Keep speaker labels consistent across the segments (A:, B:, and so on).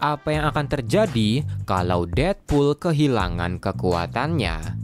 A: apa yang akan terjadi kalau Deadpool kehilangan kekuatannya.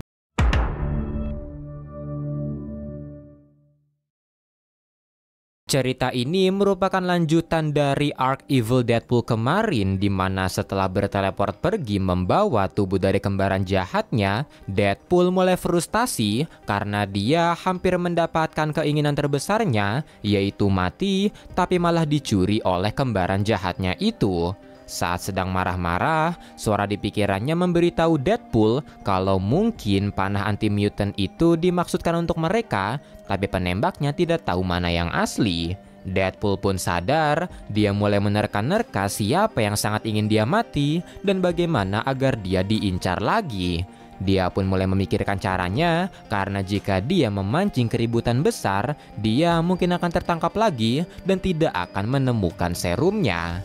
A: Cerita ini merupakan lanjutan dari arc Evil Deadpool kemarin, di mana setelah berteleport pergi membawa tubuh dari kembaran jahatnya, Deadpool mulai frustasi karena dia hampir mendapatkan keinginan terbesarnya, yaitu mati, tapi malah dicuri oleh kembaran jahatnya itu. Saat sedang marah-marah, suara di pikirannya memberitahu Deadpool kalau mungkin panah anti-mutant itu dimaksudkan untuk mereka, tapi penembaknya tidak tahu mana yang asli. Deadpool pun sadar, dia mulai menerka-nerka siapa yang sangat ingin dia mati dan bagaimana agar dia diincar lagi. Dia pun mulai memikirkan caranya, karena jika dia memancing keributan besar, dia mungkin akan tertangkap lagi dan tidak akan menemukan serumnya.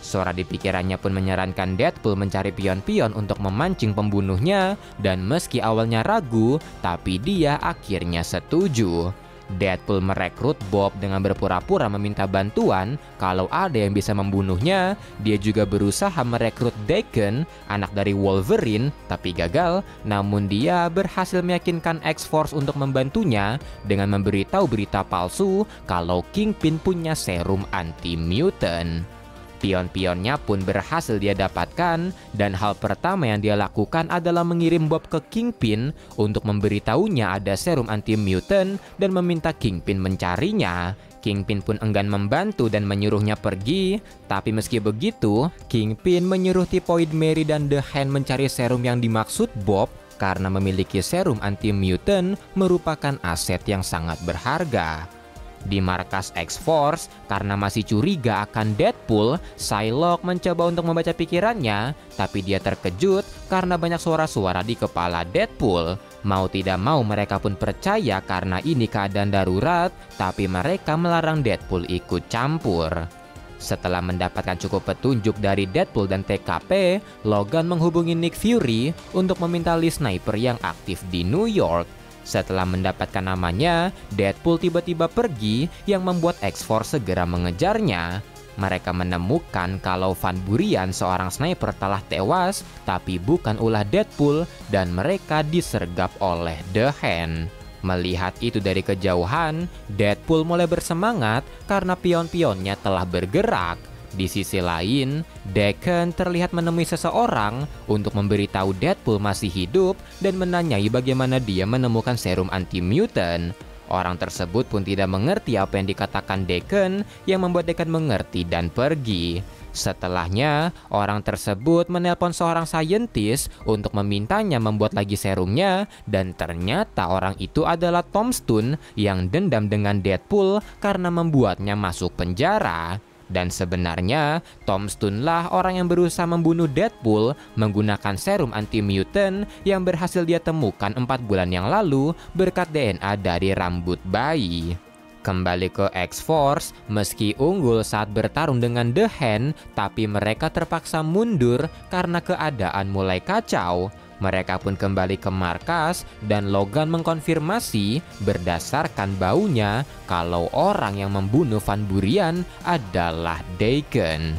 A: Suara di pikirannya pun menyarankan Deadpool mencari pion-pion untuk memancing pembunuhnya, dan meski awalnya ragu, tapi dia akhirnya setuju. Deadpool merekrut Bob dengan berpura-pura meminta bantuan kalau ada yang bisa membunuhnya. Dia juga berusaha merekrut Daken, anak dari Wolverine, tapi gagal. Namun dia berhasil meyakinkan X-Force untuk membantunya dengan memberitahu berita palsu kalau Kingpin punya serum anti-mutant. Pion-pionnya pun berhasil dia dapatkan, dan hal pertama yang dia lakukan adalah mengirim Bob ke Kingpin untuk memberitahunya ada serum anti-mutant dan meminta Kingpin mencarinya. Kingpin pun enggan membantu dan menyuruhnya pergi, tapi meski begitu, Kingpin menyuruh Typhoid Mary dan The Hand mencari serum yang dimaksud Bob, karena memiliki serum anti-mutant merupakan aset yang sangat berharga. Di markas X-Force, karena masih curiga akan Deadpool, Psylocke mencoba untuk membaca pikirannya, tapi dia terkejut karena banyak suara-suara di kepala Deadpool. Mau tidak mau mereka pun percaya karena ini keadaan darurat, tapi mereka melarang Deadpool ikut campur. Setelah mendapatkan cukup petunjuk dari Deadpool dan TKP, Logan menghubungi Nick Fury untuk meminta list sniper yang aktif di New York. Setelah mendapatkan namanya, Deadpool tiba-tiba pergi yang membuat X-Force segera mengejarnya. Mereka menemukan kalau Van Buren, seorang sniper, telah tewas, tapi bukan ulah Deadpool, dan mereka disergap oleh The Hand. Melihat itu dari kejauhan, Deadpool mulai bersemangat karena pion-pionnya telah bergerak. Di sisi lain, Daken terlihat menemui seseorang untuk memberitahu Deadpool masih hidup dan menanyai bagaimana dia menemukan serum anti-mutant. Orang tersebut pun tidak mengerti apa yang dikatakan Daken, yang membuat Daken mengerti dan pergi. Setelahnya, orang tersebut menelpon seorang saintis untuk memintanya membuat lagi serumnya, dan ternyata orang itu adalah Tom Stone yang dendam dengan Deadpool karena membuatnya masuk penjara. Dan sebenarnya, Tom Stone lah orang yang berusaha membunuh Deadpool menggunakan serum anti-mutant yang berhasil dia temukan 4 bulan yang lalu berkat DNA dari rambut bayi. Kembali ke X-Force, meski unggul saat bertarung dengan The Hand, tapi mereka terpaksa mundur karena keadaan mulai kacau. Mereka pun kembali ke markas dan Logan mengkonfirmasi berdasarkan baunya kalau orang yang membunuh Van Buren adalah Daken.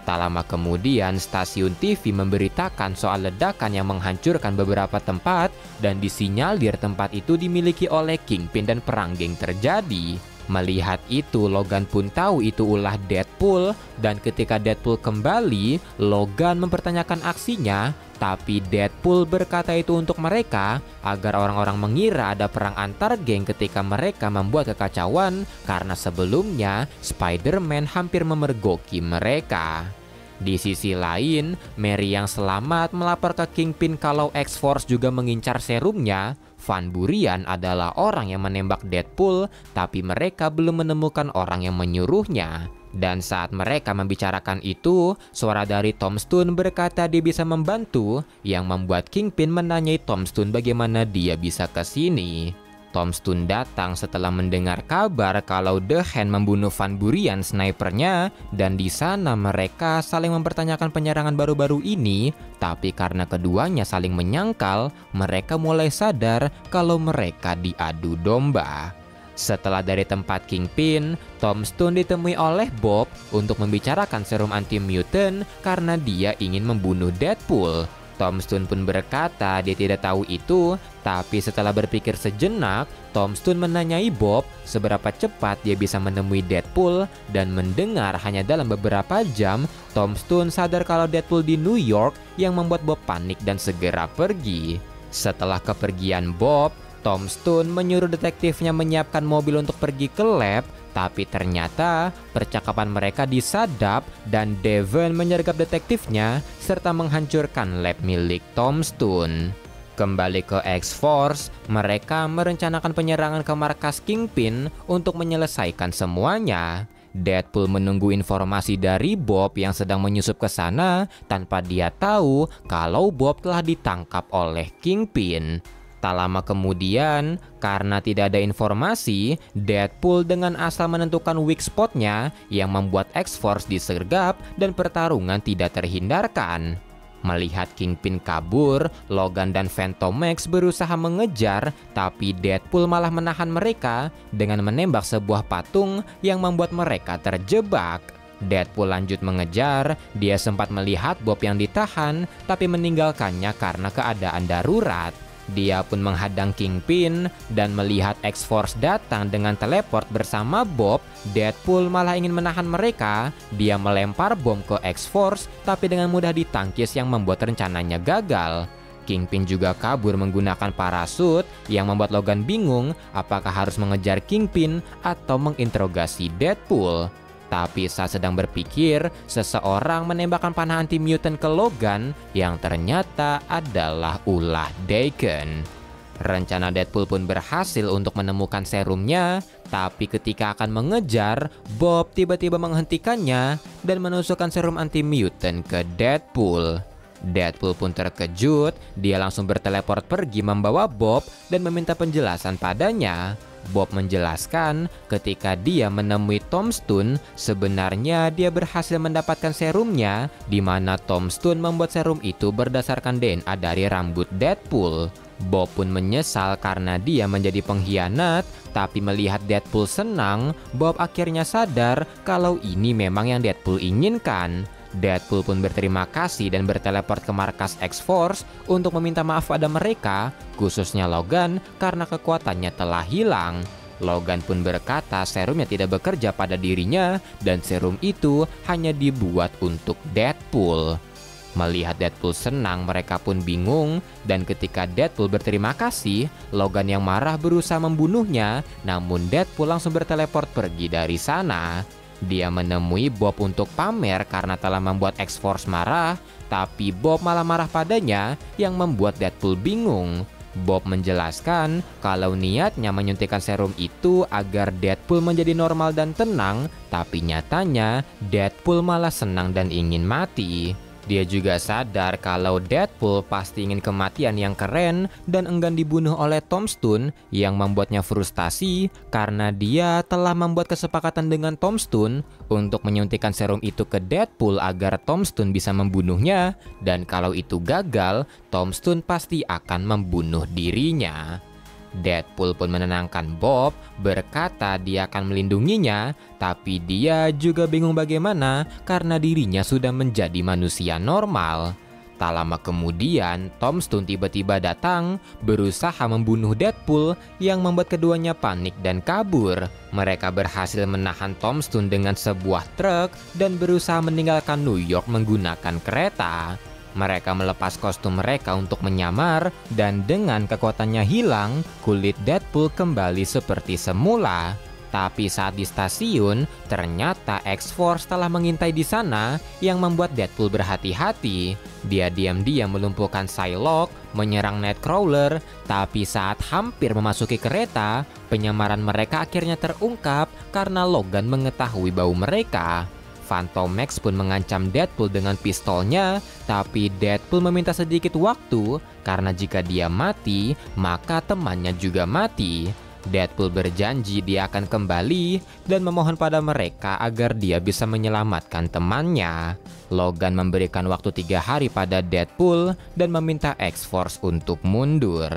A: Tak lama kemudian, stasiun TV memberitakan soal ledakan yang menghancurkan beberapa tempat dan disinyalir tempat itu dimiliki oleh Kingpin dan perang geng terjadi. Melihat itu, Logan pun tahu itu ulah Deadpool, dan ketika Deadpool kembali, Logan mempertanyakan aksinya, tapi Deadpool berkata itu untuk mereka agar orang-orang mengira ada perang antar geng ketika mereka membuat kekacauan karena sebelumnya Spider-Man hampir memergoki mereka. Di sisi lain, Mary yang selamat melapor ke Kingpin kalau X-Force juga mengincar serumnya. Van Buren adalah orang yang menembak Deadpool, tapi mereka belum menemukan orang yang menyuruhnya. Dan saat mereka membicarakan itu, suara dari Tom Stone berkata dia bisa membantu, yang membuat Kingpin menanyai Tom Stone bagaimana dia bisa ke sini. Tom Stone datang setelah mendengar kabar kalau The Hand membunuh Van Buren snipernya, dan di sana mereka saling mempertanyakan penyerangan baru-baru ini, tapi karena keduanya saling menyangkal, mereka mulai sadar kalau mereka diadu domba. Setelah dari tempat Kingpin, Tombstone ditemui oleh Bob untuk membicarakan serum anti-mutant karena dia ingin membunuh Deadpool. Tombstone pun berkata dia tidak tahu itu, tapi setelah berpikir sejenak, Tombstone menanyai Bob seberapa cepat dia bisa menemui Deadpool, dan mendengar hanya dalam beberapa jam, Tombstone sadar kalau Deadpool di New York yang membuat Bob panik dan segera pergi. Setelah kepergian Bob, Tombstone menyuruh detektifnya menyiapkan mobil untuk pergi ke lab, tapi ternyata percakapan mereka disadap dan Devon menyergap detektifnya serta menghancurkan lab milik Tombstone. Kembali ke X-Force, mereka merencanakan penyerangan ke markas Kingpin untuk menyelesaikan semuanya. Deadpool menunggu informasi dari Bob yang sedang menyusup ke sana tanpa dia tahu kalau Bob telah ditangkap oleh Kingpin. Tak lama kemudian, karena tidak ada informasi, Deadpool dengan asal menentukan weak spotnya yang membuat X-Force disergap dan pertarungan tidak terhindarkan. Melihat Kingpin kabur, Logan dan Phantom Max berusaha mengejar, tapi Deadpool malah menahan mereka dengan menembak sebuah patung yang membuat mereka terjebak. Deadpool lanjut mengejar, dia sempat melihat Bob yang ditahan, tapi meninggalkannya karena keadaan darurat. Dia pun menghadang Kingpin dan melihat X-Force datang dengan teleport bersama Bob. Deadpool malah ingin menahan mereka. Dia melempar bom ke X-Force tapi dengan mudah ditangkis yang membuat rencananya gagal. Kingpin juga kabur menggunakan parasut yang membuat Logan bingung apakah harus mengejar Kingpin atau menginterogasi Deadpool. Tapi saat sedang berpikir, seseorang menembakkan panah anti-mutant ke Logan yang ternyata adalah ulah Daken. Rencana Deadpool pun berhasil untuk menemukan serumnya, tapi ketika akan mengejar, Bob tiba-tiba menghentikannya dan menusukkan serum anti-mutant ke Deadpool. Deadpool pun terkejut, dia langsung berteleport pergi membawa Bob dan meminta penjelasan padanya. Bob menjelaskan ketika dia menemui Tombstone, sebenarnya dia berhasil mendapatkan serumnya, di mana Tombstone membuat serum itu berdasarkan DNA dari rambut Deadpool. Bob pun menyesal karena dia menjadi pengkhianat, tapi melihat Deadpool senang, Bob akhirnya sadar kalau ini memang yang Deadpool inginkan. Deadpool pun berterima kasih dan berteleport ke markas X-Force untuk meminta maaf pada mereka, khususnya Logan karena kekuatannya telah hilang. Logan pun berkata serumnya tidak bekerja pada dirinya dan serum itu hanya dibuat untuk Deadpool. Melihat Deadpool senang, mereka pun bingung, dan ketika Deadpool berterima kasih, Logan yang marah berusaha membunuhnya, namun Deadpool langsung berteleport pergi dari sana. Dia menemui Bob untuk pamer karena telah membuat X-Force marah, tapi Bob malah marah padanya yang membuat Deadpool bingung. Bob menjelaskan kalau niatnya menyuntikkan serum itu agar Deadpool menjadi normal dan tenang, tapi nyatanya Deadpool malah senang dan ingin mati. Dia juga sadar kalau Deadpool pasti ingin kematian yang keren dan enggan dibunuh oleh Tombstone yang membuatnya frustasi karena dia telah membuat kesepakatan dengan Tombstone untuk menyuntikkan serum itu ke Deadpool agar Tombstone bisa membunuhnya, dan kalau itu gagal, Tombstone pasti akan membunuh dirinya. Deadpool pun menenangkan Bob, berkata dia akan melindunginya, tapi dia juga bingung bagaimana karena dirinya sudah menjadi manusia normal. Tak lama kemudian, Tombstone tiba-tiba datang, berusaha membunuh Deadpool yang membuat keduanya panik dan kabur. Mereka berhasil menahan Tombstone dengan sebuah truk dan berusaha meninggalkan New York menggunakan kereta. Mereka melepas kostum mereka untuk menyamar, dan dengan kekuatannya hilang, kulit Deadpool kembali seperti semula. Tapi saat di stasiun, ternyata X-Force telah mengintai di sana yang membuat Deadpool berhati-hati. Dia diam-diam melumpuhkan Psylocke, menyerang Nightcrawler, tapi saat hampir memasuki kereta, penyamaran mereka akhirnya terungkap karena Logan mengetahui bau mereka. Phantom Max pun mengancam Deadpool dengan pistolnya, tapi Deadpool meminta sedikit waktu karena jika dia mati, maka temannya juga mati. Deadpool berjanji dia akan kembali dan memohon pada mereka agar dia bisa menyelamatkan temannya. Logan memberikan waktu 3 hari pada Deadpool dan meminta X-Force untuk mundur.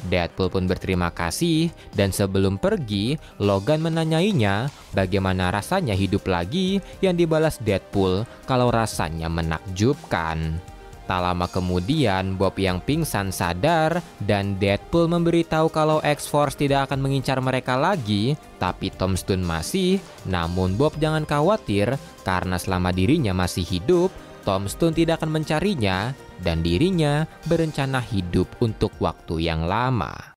A: Deadpool pun berterima kasih dan sebelum pergi, Logan menanyainya bagaimana rasanya hidup lagi, yang dibalas Deadpool kalau rasanya menakjubkan. Tak lama kemudian, Bob yang pingsan sadar dan Deadpool memberitahu kalau X-Force tidak akan mengincar mereka lagi, tapi Tombstone masih. Namun Bob jangan khawatir karena selama dirinya masih hidup, Tombstone tidak akan mencarinya dan dirinya berencana hidup untuk waktu yang lama.